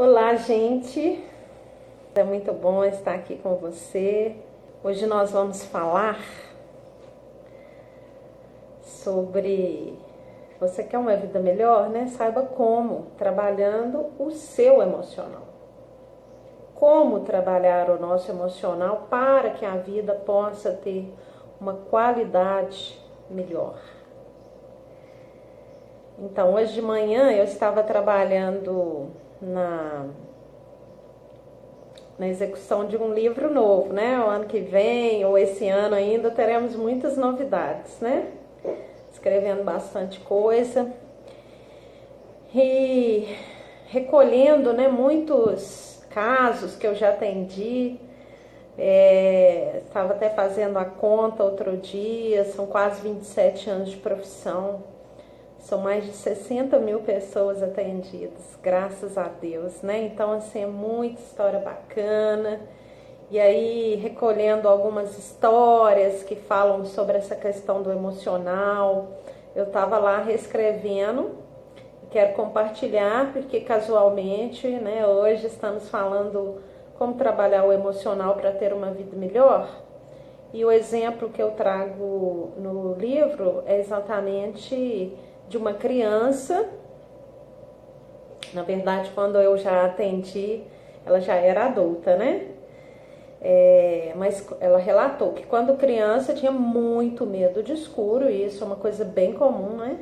Olá, gente. É muito bom estar aqui com você. Hoje nós vamos falar sobre você quer uma vida melhor, né? Saiba como, trabalhando o seu emocional. Como trabalhar o nosso emocional para que a vida possa ter uma qualidade melhor. Então, hoje de manhã eu estava trabalhando na execução de um livro novo, né? O ano que vem ou esse ano ainda teremos muitas novidades, né? Escrevendo bastante coisa e recolhendo, né, muitos casos que eu já atendi. Estava até fazendo a conta outro dia, são quase 27 anos de profissão. São mais de 60 mil pessoas atendidas, graças a Deus, né? Então, assim, é muita história bacana. E aí, recolhendo algumas histórias que falam sobre essa questão do emocional, eu estava lá reescrevendo. Quero compartilhar, porque casualmente, né, hoje estamos falando como trabalhar o emocional para ter uma vida melhor. E o exemplo que eu trago no livro é exatamente de uma criança. Na verdade, quando eu já atendi, ela já era adulta, né? Mas ela relatou que quando criança tinha muito medo de escuro, e isso é uma coisa bem comum, né?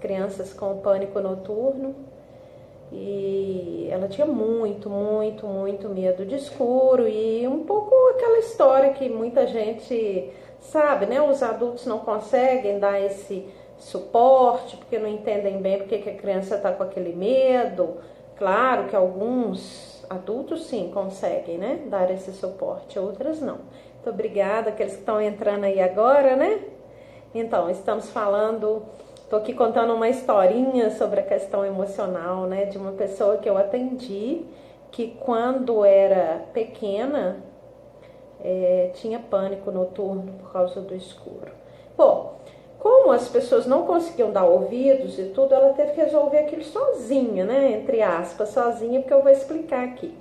Crianças com pânico noturno. E ela tinha muito medo de escuro e um pouco aquela história que muita gente sabe, né? Os adultos não conseguem dar esse suporte porque não entendem bem porque que a criança está com aquele medo. Claro que alguns adultos sim conseguem, né? Dar esse suporte, outras não. Muito obrigada, aqueles que estão entrando aí agora, né? Então, estamos falando... Estou aqui contando uma historinha sobre a questão emocional, né, de uma pessoa que eu atendi, que quando era pequena tinha pânico noturno por causa do escuro. Bom, como as pessoas não conseguiam dar ouvidos e tudo, ela teve que resolver aquilo sozinha, né, entre aspas, sozinha, porque eu vou explicar aqui.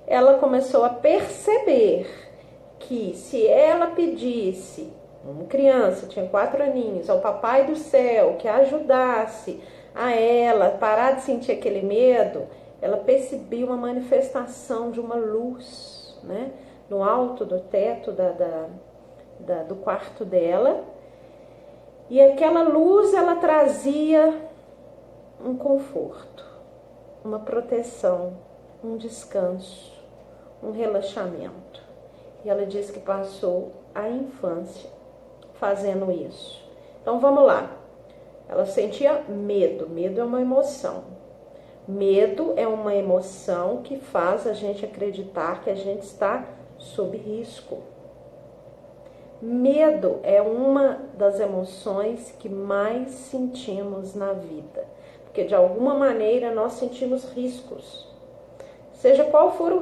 Ela começou a perceber que se ela pedisse, uma criança, tinha 4 aninhos, ao papai do céu que ajudasse a ela parar de sentir aquele medo, ela percebia uma manifestação de uma luz, né, no alto do teto do quarto dela, e aquela luz ela trazia um conforto, uma proteção, um descanso, um relaxamento. E ela disse que passou a infância fazendo isso. Então vamos lá. Ela sentia medo. Medo é uma emoção. Medo é uma emoção que faz a gente acreditar que a gente está sob risco. Medo é uma das emoções que mais sentimos na vida, porque de alguma maneira nós sentimos riscos. Seja qual for o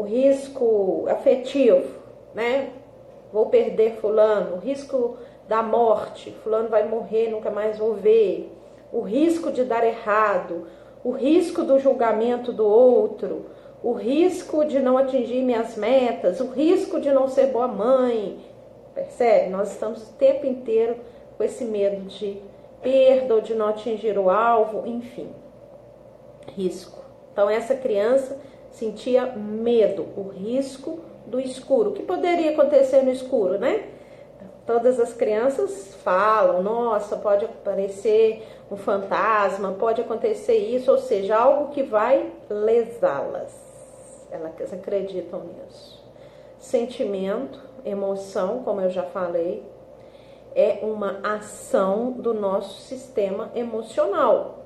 risco afetivo, né? Vou perder fulano, o risco da morte, fulano vai morrer, nunca mais vou ver, o risco de dar errado, o risco do julgamento do outro, o risco de não atingir minhas metas, o risco de não ser boa mãe. Percebe? Nós estamos o tempo inteiro com esse medo de perda ou de não atingir o alvo, enfim, risco. Então essa criança sentia medo, o risco do escuro. O que poderia acontecer no escuro, né? Todas as crianças falam, nossa, pode aparecer um fantasma, pode acontecer isso, ou seja, algo que vai lesá-las. Elas acreditam nisso. Sentimento, emoção, como eu já falei, é uma ação do nosso sistema emocional.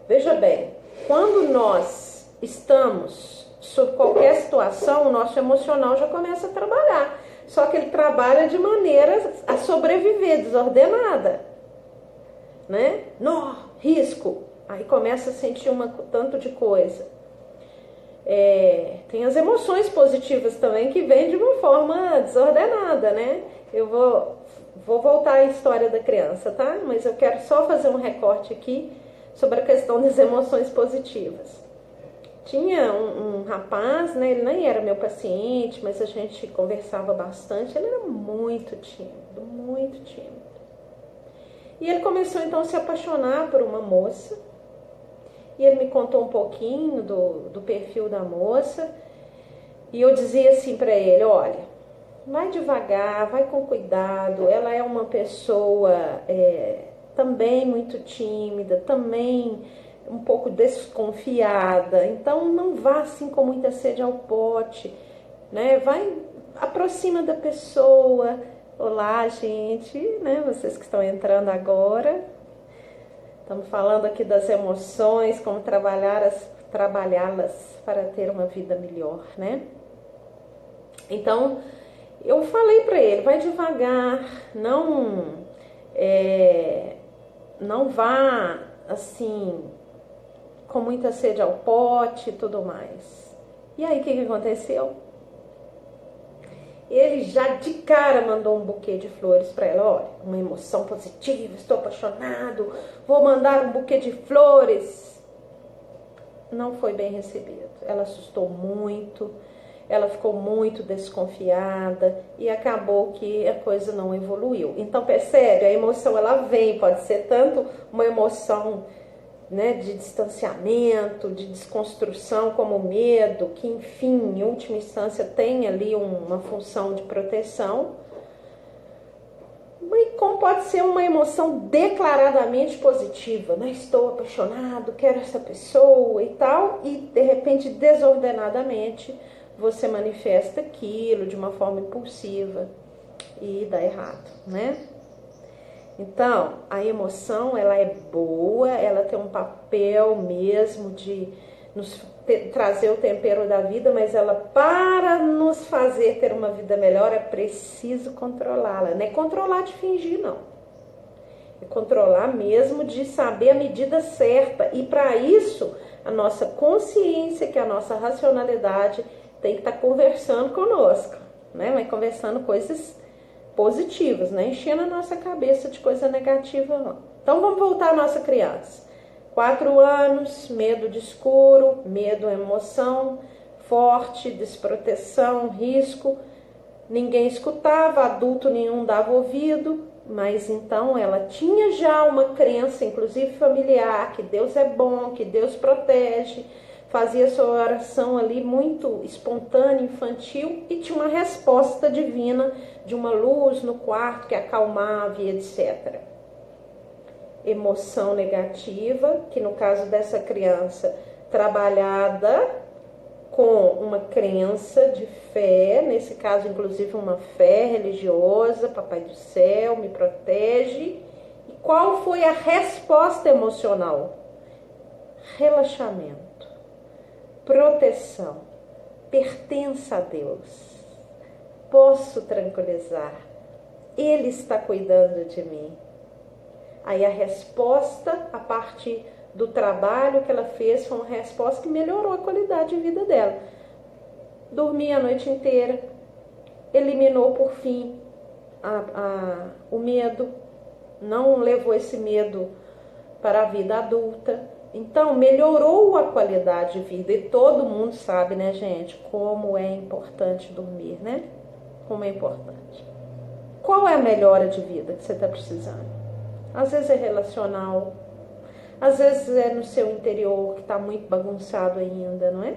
Veja bem, quando nós estamos sob qualquer situação, o nosso emocional já começa a trabalhar. Só que ele trabalha de maneira a sobreviver, desordenada, né? Risco. Aí começa a sentir tanto de coisa. Tem as emoções positivas também que vêm de uma forma desordenada, né? Eu vou voltar à história da criança, tá? Mas eu quero só fazer um recorte aqui sobre a questão das emoções positivas. Tinha um rapaz, né, ele nem era meu paciente, mas a gente conversava bastante, ele era muito tímido, muito tímido. E ele começou então a se apaixonar por uma moça, e ele me contou um pouquinho do perfil da moça, e eu dizia assim para ele, olha, vai devagar, vai com cuidado, ela é uma pessoa também muito tímida, também um pouco desconfiada, então não vá assim com muita sede ao pote, né? Vai, aproxima da pessoa. Olá, gente, né? Vocês que estão entrando agora, estamos falando aqui das emoções, como trabalhá-las para ter uma vida melhor, né? Então, eu falei para ele, vai devagar, não vá assim com muita sede ao pote e tudo mais. E aí o que aconteceu? Ele já de cara mandou um buquê de flores para ela. Olha, uma emoção positiva, estou apaixonado, vou mandar um buquê de flores. Não foi bem recebido. Ela assustou muito, ela ficou muito desconfiada e acabou que a coisa não evoluiu. Então percebe, a emoção ela vem, pode ser tanto uma emoção, né, de distanciamento, de desconstrução, como o medo, que enfim, em última instância tem ali uma função de proteção, e como pode ser uma emoção declaradamente positiva, né? Estou apaixonado, quero essa pessoa e tal, e de repente, desordenadamente, você manifesta aquilo de uma forma impulsiva e dá errado, né? Então, a emoção, ela é boa, ela tem um papel mesmo de nos trazer o tempero da vida, mas ela, para nos fazer ter uma vida melhor, é preciso controlá-la. Não é controlar de fingir, não. É controlar mesmo de saber a medida certa. E para isso, a nossa consciência, que é a nossa racionalidade, tem que estar conversando conosco, né? Mas conversando coisas positivas, né? Enchendo a nossa cabeça de coisa negativa, não. Então vamos voltar à nossa criança. 4 anos, medo de escuro, medo é emoção forte, desproteção, risco. Ninguém escutava, adulto nenhum dava ouvido, mas então ela tinha já uma crença, inclusive familiar, que Deus é bom, que Deus protege, fazia sua oração ali muito espontânea, infantil, e tinha uma resposta divina de uma luz no quarto que acalmava e etc. Emoção negativa, que no caso dessa criança, trabalhada com uma crença de fé, nesse caso inclusive uma fé religiosa, Papai do Céu me protege. E qual foi a resposta emocional? Relaxamento. Proteção, pertence a Deus, posso tranquilizar, Ele está cuidando de mim. Aí a resposta, a partir do trabalho que ela fez, foi uma resposta que melhorou a qualidade de vida dela. Dormia a noite inteira, eliminou por fim o medo, não levou esse medo para a vida adulta. Então, melhorou a qualidade de vida. E todo mundo sabe, né, gente, como é importante dormir, né? Como é importante. Qual é a melhora de vida que você está precisando? Às vezes é relacional, às vezes é no seu interior, que está muito bagunçado ainda, não é?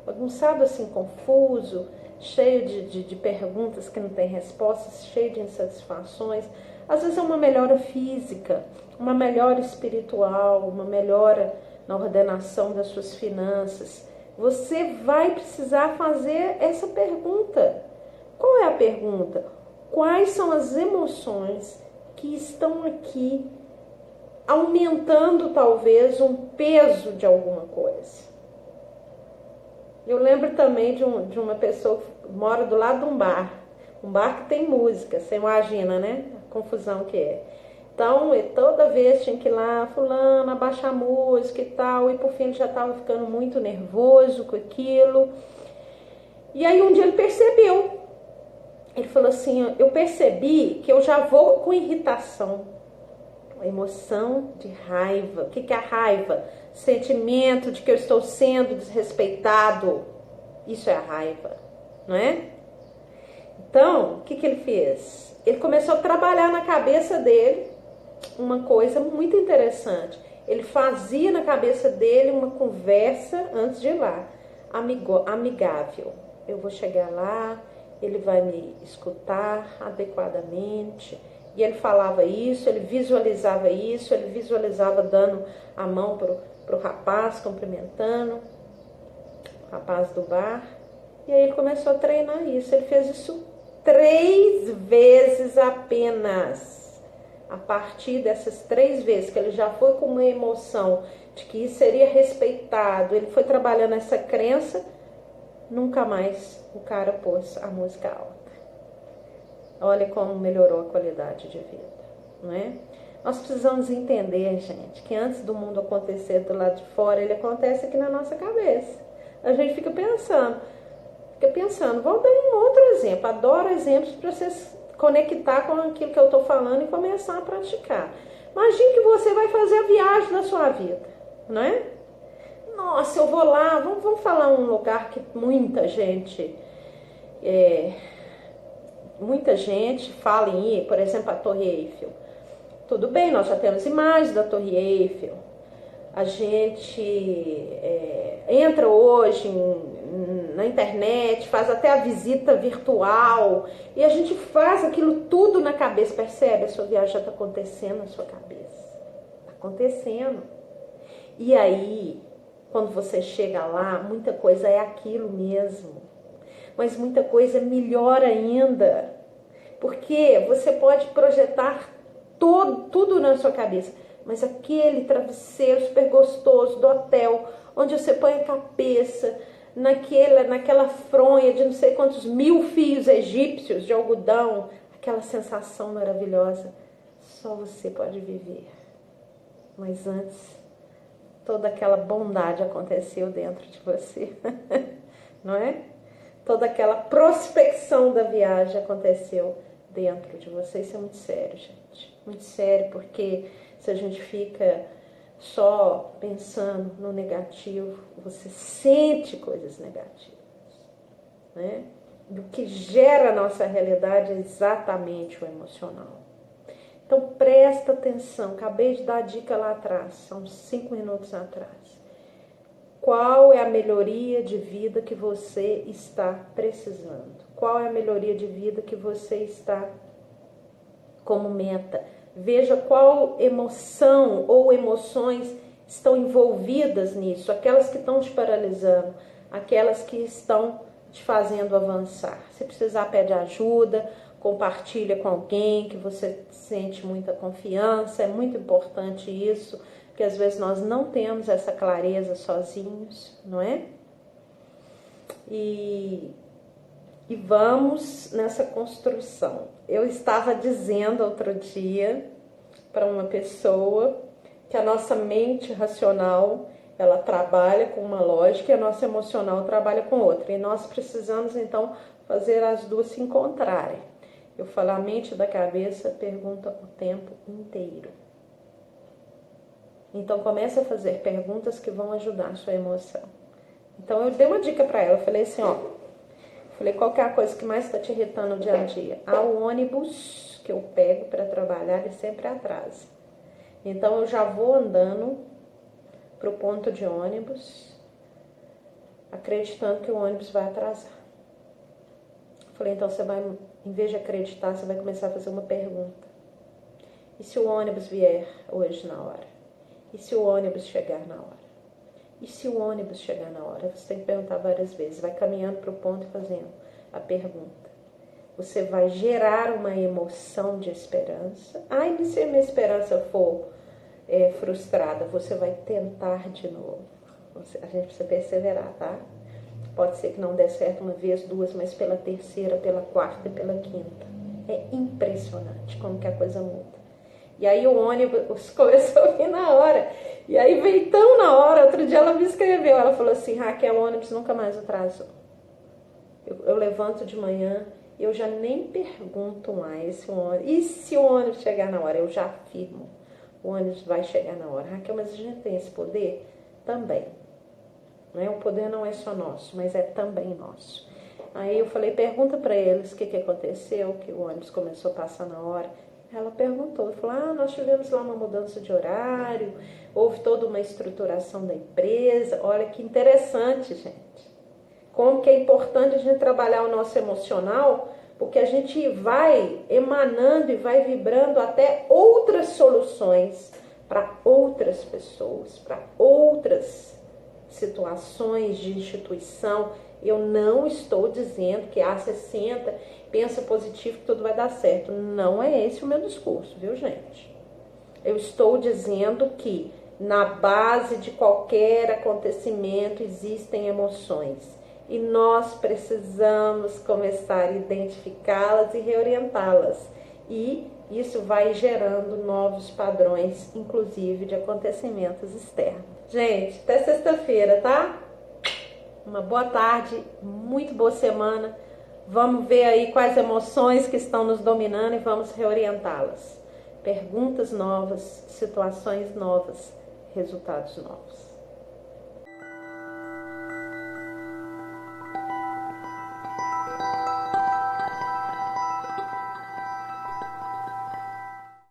Bagunçado assim, confuso, cheio de perguntas que não tem respostas, cheio de insatisfações. Às vezes é uma melhora física, uma melhora espiritual, uma melhora na ordenação das suas finanças. Você vai precisar fazer essa pergunta. Qual é a pergunta? Quais são as emoções que estão aqui aumentando talvez um peso de alguma coisa? Eu lembro também de uma pessoa que mora do lado de um bar que tem música, você imagina, né? A confusão que é. Então, toda vez tinha que ir lá, fulano, abaixar a música e tal, e por fim ele já estava ficando muito nervoso com aquilo. E aí um dia ele percebeu, ele falou assim, eu percebi que eu já vou com irritação. A emoção de raiva. O que é a raiva? Sentimento de que eu estou sendo desrespeitado. Isso é a raiva, não é? Então, o que ele fez? Ele começou a trabalhar na cabeça dele uma coisa muito interessante. Ele fazia na cabeça dele uma conversa antes de ir lá, amigável. Eu vou chegar lá, ele vai me escutar adequadamente. E ele falava isso, ele visualizava dando a mão pro rapaz, cumprimentando, o rapaz do bar. E aí ele começou a treinar isso. Ele fez isso 3 vezes apenas. A partir dessas 3 vezes que ele já foi com uma emoção de que isso seria respeitado, ele foi trabalhando essa crença, nunca mais o cara pôs a música alta. Olha como melhorou a qualidade de vida, não é? Nós precisamos entender, gente, que antes do mundo acontecer do lado de fora, ele acontece aqui na nossa cabeça. A gente fica pensando, vou dar um outro exemplo, adoro exemplos para vocês conectar com aquilo que eu estou falando e começar a praticar. Imagine que você vai fazer a viagem da sua vida, não é? Nossa, eu vou lá, vamos falar um lugar que muita gente fala em ir, por exemplo, a Torre Eiffel. Tudo bem, nós já temos imagens da Torre Eiffel. A gente entra hoje na internet, faz até a visita virtual e a gente faz aquilo tudo na cabeça, percebe? A sua viagem já está acontecendo na sua cabeça. Está acontecendo. E aí, quando você chega lá, muita coisa é aquilo mesmo. Mas muita coisa é melhor ainda. Porque você pode projetar tudo na sua cabeça. Mas aquele travesseiro super gostoso do hotel, onde você põe a cabeça naquela fronha de não sei quantos 1000 fios egípcios de algodão, aquela sensação maravilhosa, só você pode viver. Mas antes, toda aquela bondade aconteceu dentro de você, não é? Toda aquela prospecção da viagem aconteceu dentro de você. Isso é muito sério, gente. Muito sério, porque se a gente fica só pensando no negativo, você sente coisas negativas, né? Do que gera a nossa realidade é exatamente o emocional. Então presta atenção, acabei de dar a dica lá atrás, são 5 minutos atrás. Qual é a melhoria de vida que você está precisando? Qual é a melhoria de vida que você está como meta? Veja qual emoção ou emoções estão envolvidas nisso, aquelas que estão te paralisando, aquelas que estão te fazendo avançar. Se precisar, pede ajuda, compartilha com alguém que você sente muita confiança, é muito importante isso, porque às vezes nós não temos essa clareza sozinhos, não é? E vamos nessa construção. Eu estava dizendo outro dia para uma pessoa que a nossa mente racional, ela trabalha com uma lógica e a nossa emocional trabalha com outra. E nós precisamos, então, fazer as duas se encontrarem. Eu falo, a mente da cabeça pergunta o tempo inteiro. Então, comece a fazer perguntas que vão ajudar a sua emoção. Então, eu dei uma dica para ela. Eu falei assim, qual que é a coisa que mais está te irritando no dia a dia? O ônibus que eu pego para trabalhar, ele sempre atrasa. Então, eu já vou andando para o ponto de ônibus, acreditando que o ônibus vai atrasar. Falei, então você vai, em vez de acreditar, você vai começar a fazer uma pergunta. E se o ônibus vier hoje na hora? E se o ônibus chegar na hora? E se o ônibus chegar na hora? Você tem que perguntar várias vezes. Vai caminhando para o ponto e fazendo a pergunta. Você vai gerar uma emoção de esperança. E se a minha esperança for frustrada, você vai tentar de novo. A gente precisa perseverar, tá? Pode ser que não dê certo uma vez, 2, mas pela terceira, pela quarta e pela quinta. É impressionante como que a coisa muda. E aí o ônibus começou a vir na hora. E aí veio tão na hora, outro dia ela me escreveu, ela falou assim, Raquel, o ônibus nunca mais atrasou. Eu levanto de manhã, eu já nem pergunto mais se o ônibus... E se o ônibus chegar na hora? Eu já afirmo. o ônibus vai chegar na hora. Raquel, mas a gente tem esse poder? Também. Né? O poder não é só nosso, mas é também nosso. Aí eu falei, pergunta para eles o que aconteceu, que o ônibus começou a passar na hora. Ela perguntou, falou, nós tivemos lá uma mudança de horário, houve toda uma estruturação da empresa. Olha que interessante, gente. Como que é importante a gente trabalhar o nosso emocional, porque a gente vai emanando e vai vibrando até outras soluções para outras pessoas, para outras situações de instituição. Eu não estou dizendo que você senta, pensa positivo que tudo vai dar certo. Não é esse o meu discurso, viu, gente? Eu estou dizendo que na base de qualquer acontecimento existem emoções. E nós precisamos começar a identificá-las e reorientá-las. E isso vai gerando novos padrões, inclusive de acontecimentos externos. Gente, até sexta-feira, tá? Uma boa tarde, muito boa semana. Vamos ver aí quais emoções que estão nos dominando e vamos reorientá-las. Perguntas novas, situações novas, resultados novos.